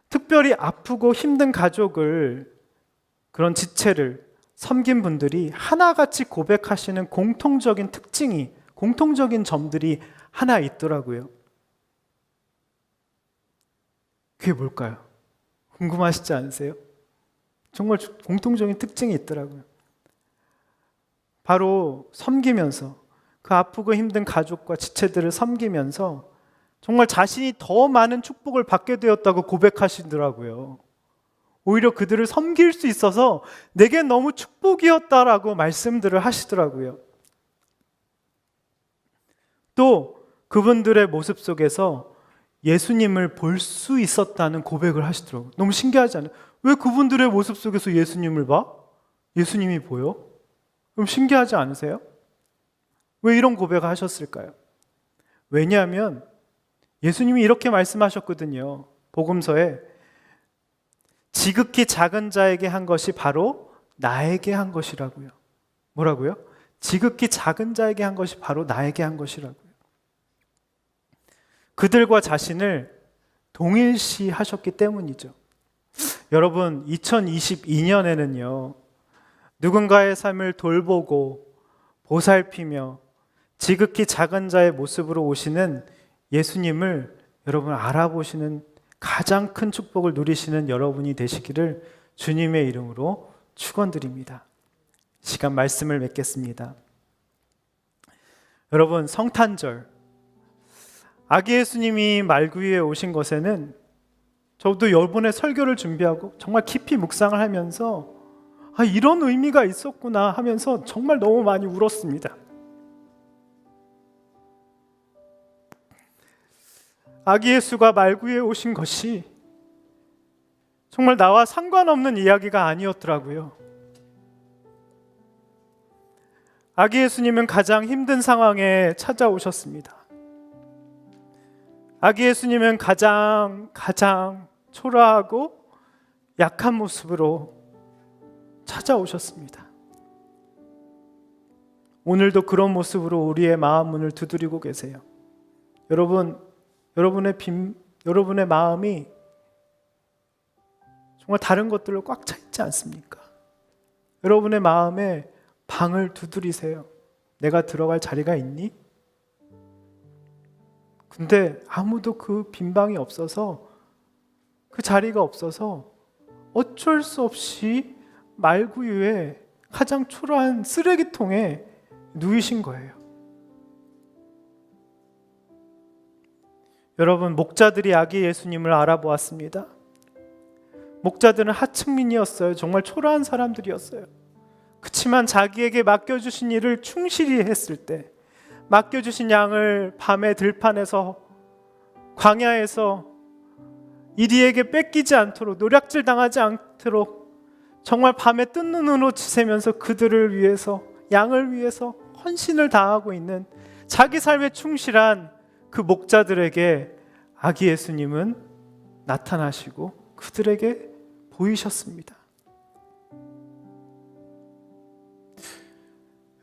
특별히 아프고 힘든 가족을, 그런 지체를 섬긴 분들이 하나같이 고백하시는 공통적인 점들이 하나 있더라고요. 그게 뭘까요? 궁금하시지 않으세요? 정말 공통적인 특징이 있더라고요. 바로 섬기면서, 그 아프고 힘든 가족과 지체들을 섬기면서 정말 자신이 더 많은 축복을 받게 되었다고 고백하시더라고요. 오히려 그들을 섬길 수 있어서 내겐 너무 축복이었다라고 말씀들을 하시더라고요. 또 그분들의 모습 속에서 예수님을 볼 수 있었다는 고백을 하시더라고요. 너무 신기하지 않아요? 왜 그분들의 모습 속에서 예수님을 봐? 예수님이 보여? 그럼 신기하지 않으세요? 왜 이런 고백을 하셨을까요? 왜냐하면 예수님이 이렇게 말씀하셨거든요. 복음서에 지극히 작은 자에게 한 것이 바로 나에게 한 것이라고요. 뭐라고요? 지극히 작은 자에게 한 것이 바로 나에게 한 것이라고요. 그들과 자신을 동일시하셨기 때문이죠. 여러분, 2022년에는요. 누군가의 삶을 돌보고 보살피며 지극히 작은 자의 모습으로 오시는 예수님을 여러분 알아보시는 가장 큰 축복을 누리시는 여러분이 되시기를 주님의 이름으로 축원드립니다. 시간 말씀을 맺겠습니다. 여러분, 성탄절, 아기 예수님이 말구 위에 오신 것에는 저도 이번에 설교를 준비하고 정말 깊이 묵상을 하면서 이런 의미가 있었구나 하면서 정말 너무 많이 울었습니다. 아기 예수가 말구 위에 오신 것이 정말 나와 상관없는 이야기가 아니었더라고요. 아기 예수님은 가장 힘든 상황에 찾아오셨습니다. 아기 예수님은 가장 초라하고 약한 모습으로 찾아오셨습니다. 오늘도 그런 모습으로 우리의 마음 문을 두드리고 계세요. 여러분의 마음이 정말 다른 것들로 꽉 차 있지 않습니까? 여러분의 마음에 방을 두드리세요. 내가 들어갈 자리가 있니? 근데 아무도 그 빈 방이 없어서, 그 자리가 없어서 어쩔 수 없이 말구유에 가장 초라한 쓰레기통에 누이신 거예요. 여러분, 목자들이 아기 예수님을 알아보았습니다. 목자들은 하층민이었어요. 정말 초라한 사람들이었어요. 그렇지만 자기에게 맡겨주신 일을 충실히 했을 때, 맡겨주신 양을 밤에 들판에서, 광야에서 이리에게 뺏기지 않도록, 노략질 당하지 않도록 정말 밤에 뜬 눈으로 지새면서 그들을 위해서, 양을 위해서 헌신을 다하고 있는 자기 삶에 충실한 그 목자들에게 아기 예수님은 나타나시고 그들에게 보이셨습니다.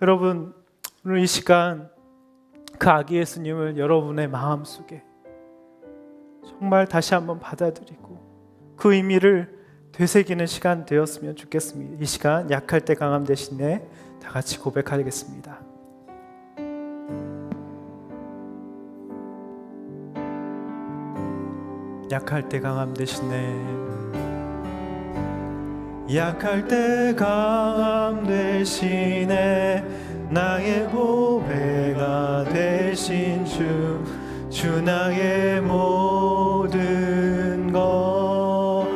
여러분, 오늘 이 시간 그 아기 예수님을 여러분의 마음속에 정말 다시 한번 받아들이고 그 의미를 되새기는 시간 되었으면 좋겠습니다. 이 시간 약할 때 강함 대신에 다 같이 고백하겠습니다. 약할 때 강함 대신에, 약할 때 강함 대신에 나의 보배가 되신 주 나의 모든 것,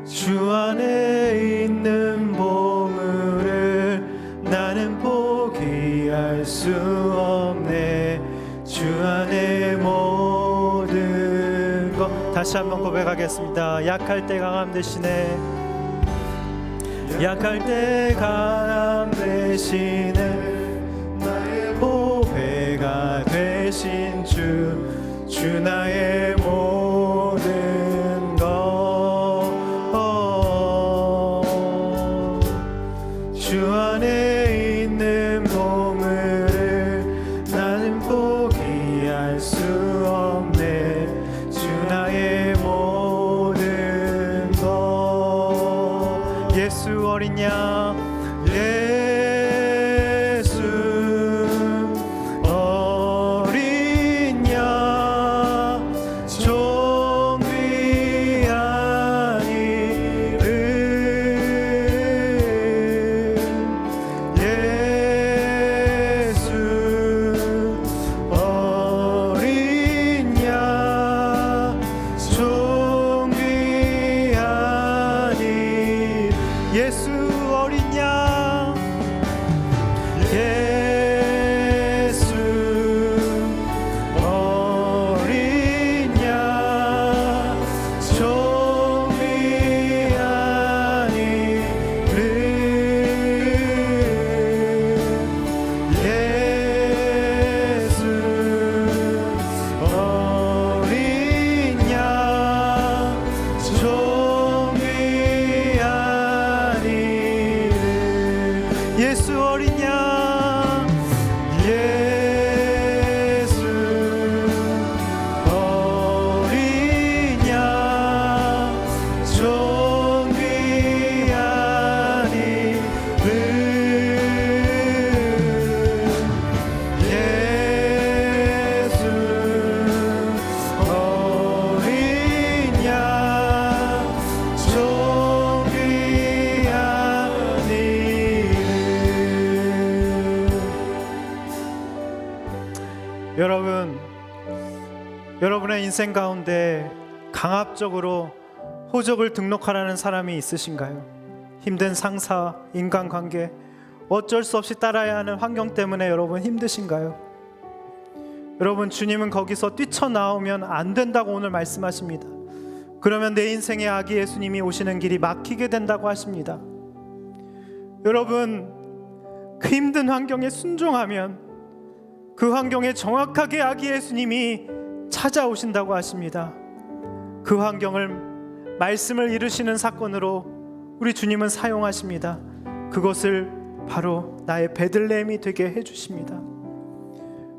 주 안에 있는 보물을 나는 포기할 수 없네. 주 안에 모든 것. 다시 한번 고백하겠습니다. 약할 때 강함 대신에, 약할 때 강함 대신에 나의 보배가 되신 주 나의 모든 것, 주 안에 있는 보물을 나는 포기할 수 없네. 주 나의 모든 것. 예수 어린 양, 예수 어린 양, 좀 귀한 이름, 예수 어린 양, 좀 귀한 이름, 예수 어린 양, 예수 어린 양, 좀 귀한 이름, 예수 어린 양, 좀 귀한 이름, 예수 어린 양, 예수 어린 양, 좀 귀한 이름, 예수 어린 양, 좀 귀한 이름. 여러분의 인생 가운데 강압적으로 호적을 등록하라는 사람이 있으신가요? 힘든 상사, 인간관계, 어쩔 수 없이 따라야 하는 환경 때문에 여러분 힘드신가요? 여러분, 주님은 거기서 뛰쳐나오면 안 된다고 오늘 말씀하십니다. 그러면 내 인생의 아기 예수님이 오시는 길이 막히게 된다고 하십니다. 여러분, 그 힘든 환경에 순종하면 그 환경에 정확하게 아기 예수님이 찾아오신다고 하십니다. 그 환경을 말씀을 이루시는 사건으로 우리 주님은 사용하십니다. 그것을 바로 나의 베들레헴이 되게 해주십니다.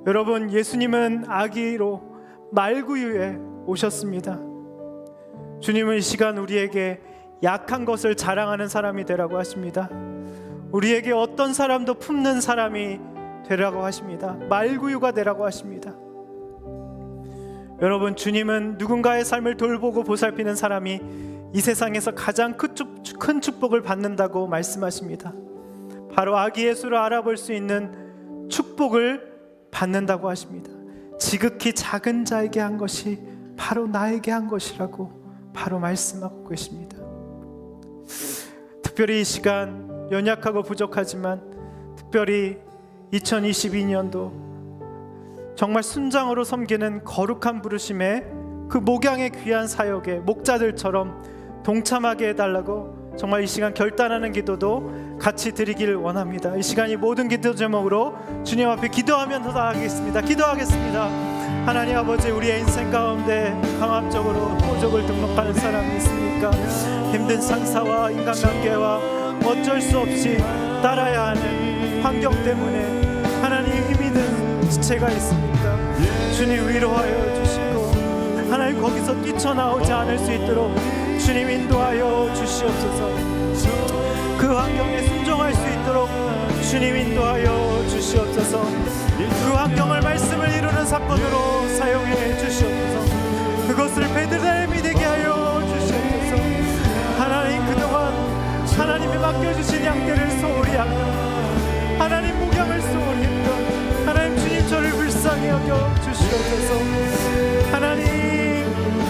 여러분, 예수님은 아기로 말구유에 오셨습니다. 주님은 이 시간 우리에게 약한 것을 자랑하는 사람이 되라고 하십니다. 우리에게 어떤 사람도 품는 사람이 되라고 하십니다. 말구유가 되라고 하십니다. 여러분, 주님은 누군가의 삶을 돌보고 보살피는 사람이 이 세상에서 가장 큰 축복을 받는다고 말씀하십니다. 바로 아기 예수를 알아볼 수 있는 축복을 받는다고 하십니다. 지극히 작은 자에게 한 것이 바로 나에게 한 것이라고 바로 말씀하고 계십니다. 특별히 이 시간 연약하고 부족하지만 특별히 2022년도 정말 순장으로 섬기는 거룩한 부르심에 그 목양의 귀한 사역에 목자들처럼 동참하게 해달라고 정말 이 시간 결단하는 기도도 같이 드리길 원합니다. 이 시간 이 모든 기도 제목으로 주님 앞에 기도하면서 나아가겠습니다. 기도하겠습니다. 하나님 아버지, 우리의 인생 가운데 강압적으로 호적을 등록하는 사람이 있습니까? 힘든 상사와 인간관계와 어쩔 수 없이 따라야 하는 환경 때문에 하나님 힘이 든 지체가 있습니까? 주님 위로하여 주시고 하나님 거기서 뛰쳐나오지 않을 수 있도록 주님 인도하여 주시옵소서. 그 환경에 순종할 수 있도록 주님 인도하여 주시옵소서. 그 환경을 말씀을 이루는 사건으로 사용해 주시옵소서. 그것을 베들레헴이 되게 하여 주시옵소서. 하나님, 그동안 하나님이 맡겨주신 양떼를 소홀히 하며 하나님 목양을 소홀히 했던 하나님, 주님 저를 불쌍히 여겨 주시옵소서. 하나님,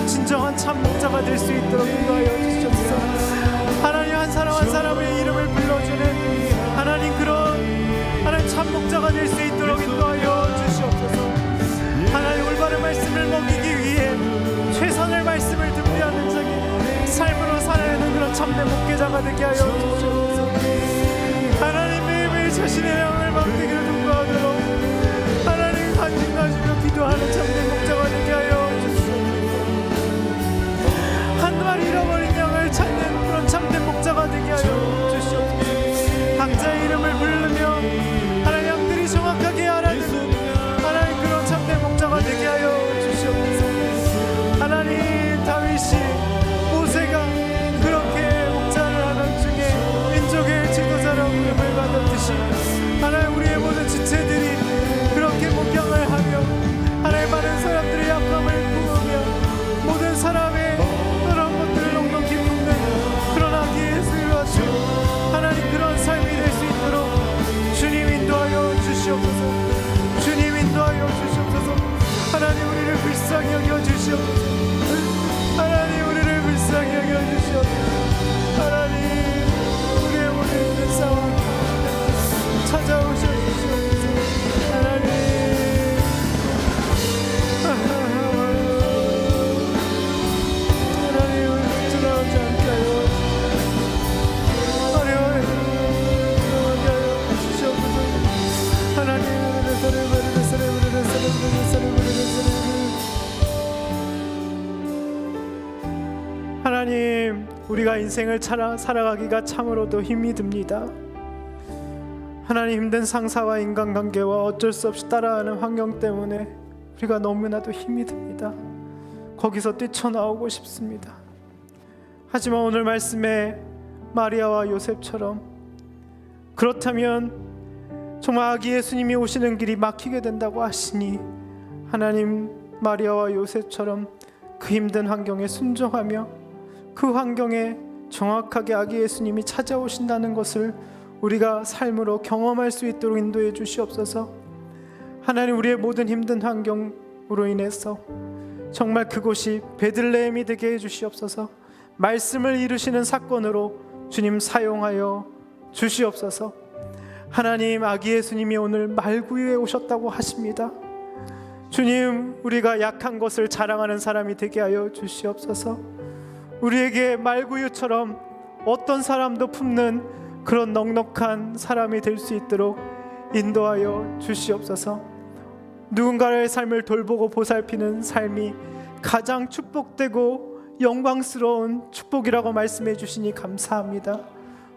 진정한 참 목자가 될 수 있도록 인도하여 주시옵소서. 하나님, 한 사람 한 사람의 이름을 불러주는 하나님, 그런 하나님 참 목자가 될 수 있도록 인도하여 주시옵소서. 하나님, 올바른 말씀을 먹이기 위해 최선의 말씀을 듣는 자기 삶으로 살아야 하는 그런 참된 목회자가 되게 하여 주시옵소서. 하나님, 매일매일 자신의 영을 맡기기를 동거하도록 하나님 간증 가지며 기도하는 참된 목자가 되게 하여 주시옵소서. 한 마리 잃어버린 양을 찾는 그런 참된 목자가 되게 하여 주시옵소서. 각자의 이름을 부르며 하나님, 양들이 정확하게 알아듣는 하나님 그런 참된 목자가 되게 하여 주시옵소서. 하나님, 다윗이 모세가 그렇게 목자를 하는 중에 민족의 지도자라고 이름을 받았듯이 하나님, 우리의 모든 지체들이 그렇게 목양을 하며 하나님, 많은 사람들의 약함을 부으며 모든 사람의 그런 것들을 넉넉히 품는 그런 아기 예수를 같이 하나님, 그런 삶이 될 수 있도록 주님 인도하여 주시옵소서. 주님 인도하여 주시옵소서. 하나님, 우리를 불쌍히 여겨 주시옵소서. 하나님, 우리를 불쌍히 여겨 주시옵소서. 하나님, 우리의 모든 힘든 상황 찾아오셔 주시옵소서. 하나님, 하나님, 우리를 돌아오지 않게 하여 어려워하게 하여 주시옵소서. 하나님, 하나님, 우리가 인생을 살아가기가 참으로도 힘이 듭니다. 하나님, 힘든 상사와 인간관계와 어쩔 수 없이 따라하는 환경 때문에 우리가 너무나도 힘이 듭니다. 거기서 뛰쳐나오고 싶습니다. 하지만 오늘 말씀에 마리아와 요셉처럼 그렇다면 정말 아기 예수님이 오시는 길이 막히게 된다고 하시니 하나님, 마리아와 요셉처럼 그 힘든 환경에 순종하며 그 환경에 정확하게 아기 예수님이 찾아오신다는 것을 우리가 삶으로 경험할 수 있도록 인도해 주시옵소서. 하나님, 우리의 모든 힘든 환경으로 인해서 정말 그곳이 베들레헴이 되게 해 주시옵소서. 말씀을 이루시는 사건으로 주님 사용하여 주시옵소서. 하나님, 아기 예수님이 오늘 말구유에 오셨다고 하십니다. 주님, 우리가 약한 것을 자랑하는 사람이 되게 하여 주시옵소서. 우리에게 말구유처럼 어떤 사람도 품는 그런 넉넉한 사람이 될 수 있도록 인도하여 주시옵소서. 누군가의 삶을 돌보고 보살피는 삶이 가장 축복되고 영광스러운 축복이라고 말씀해 주시니 감사합니다.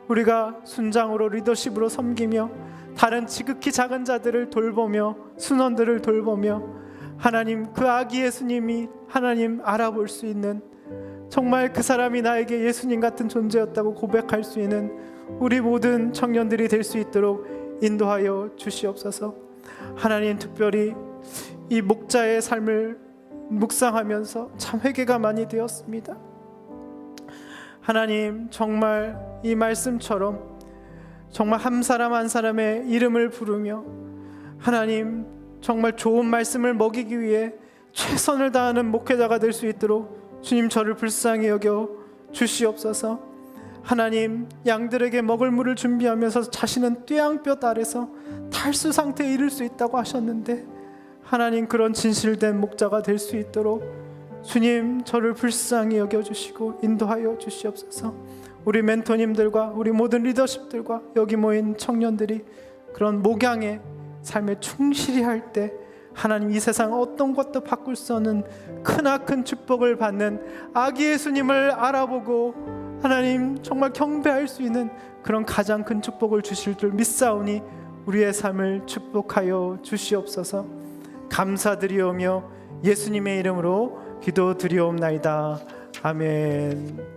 우리가 순장으로 리더십으로 섬기며 다른 지극히 작은 자들을 돌보며 순원들을 돌보며 하나님, 그 아기 예수님이 하나님 알아볼 수 있는, 정말 그 사람이 나에게 예수님 같은 존재였다고 고백할 수 있는 우리 모든 청년들이 될 수 있도록 인도하여 주시옵소서. 하나님, 특별히 이 목자의 삶을 묵상하면서 참 회개가 많이 되었습니다. 하나님, 정말 이 말씀처럼 정말 한 사람 한 사람의 이름을 부르며 하나님, 정말 좋은 말씀을 먹이기 위해 최선을 다하는 목회자가 될 수 있도록 주님, 저를 불쌍히 여겨 주시옵소서. 하나님, 양들에게 먹을 물을 준비하면서 자신은 뙤양볕 아래서 탈수 상태에 이를 수 있다고 하셨는데, 하나님, 그런 진실된 목자가 될 수 있도록 주님, 저를 불쌍히 여겨주시고 인도하여 주시옵소서. 우리 멘토님들과 우리 모든 리더십들과 여기 모인 청년들이 그런 목양의 삶에 충실히 할 때 하나님, 이 세상 어떤 것도 바꿀 수 없는 크나큰 축복을 받는 아기 예수님을 알아보고 하나님, 정말 경배할 수 있는 그런 가장 큰 축복을 주실 줄 믿사오니 우리의 삶을 축복하여 주시옵소서. 감사드리오며 예수님의 이름으로 기도드리옵나이다. 아멘.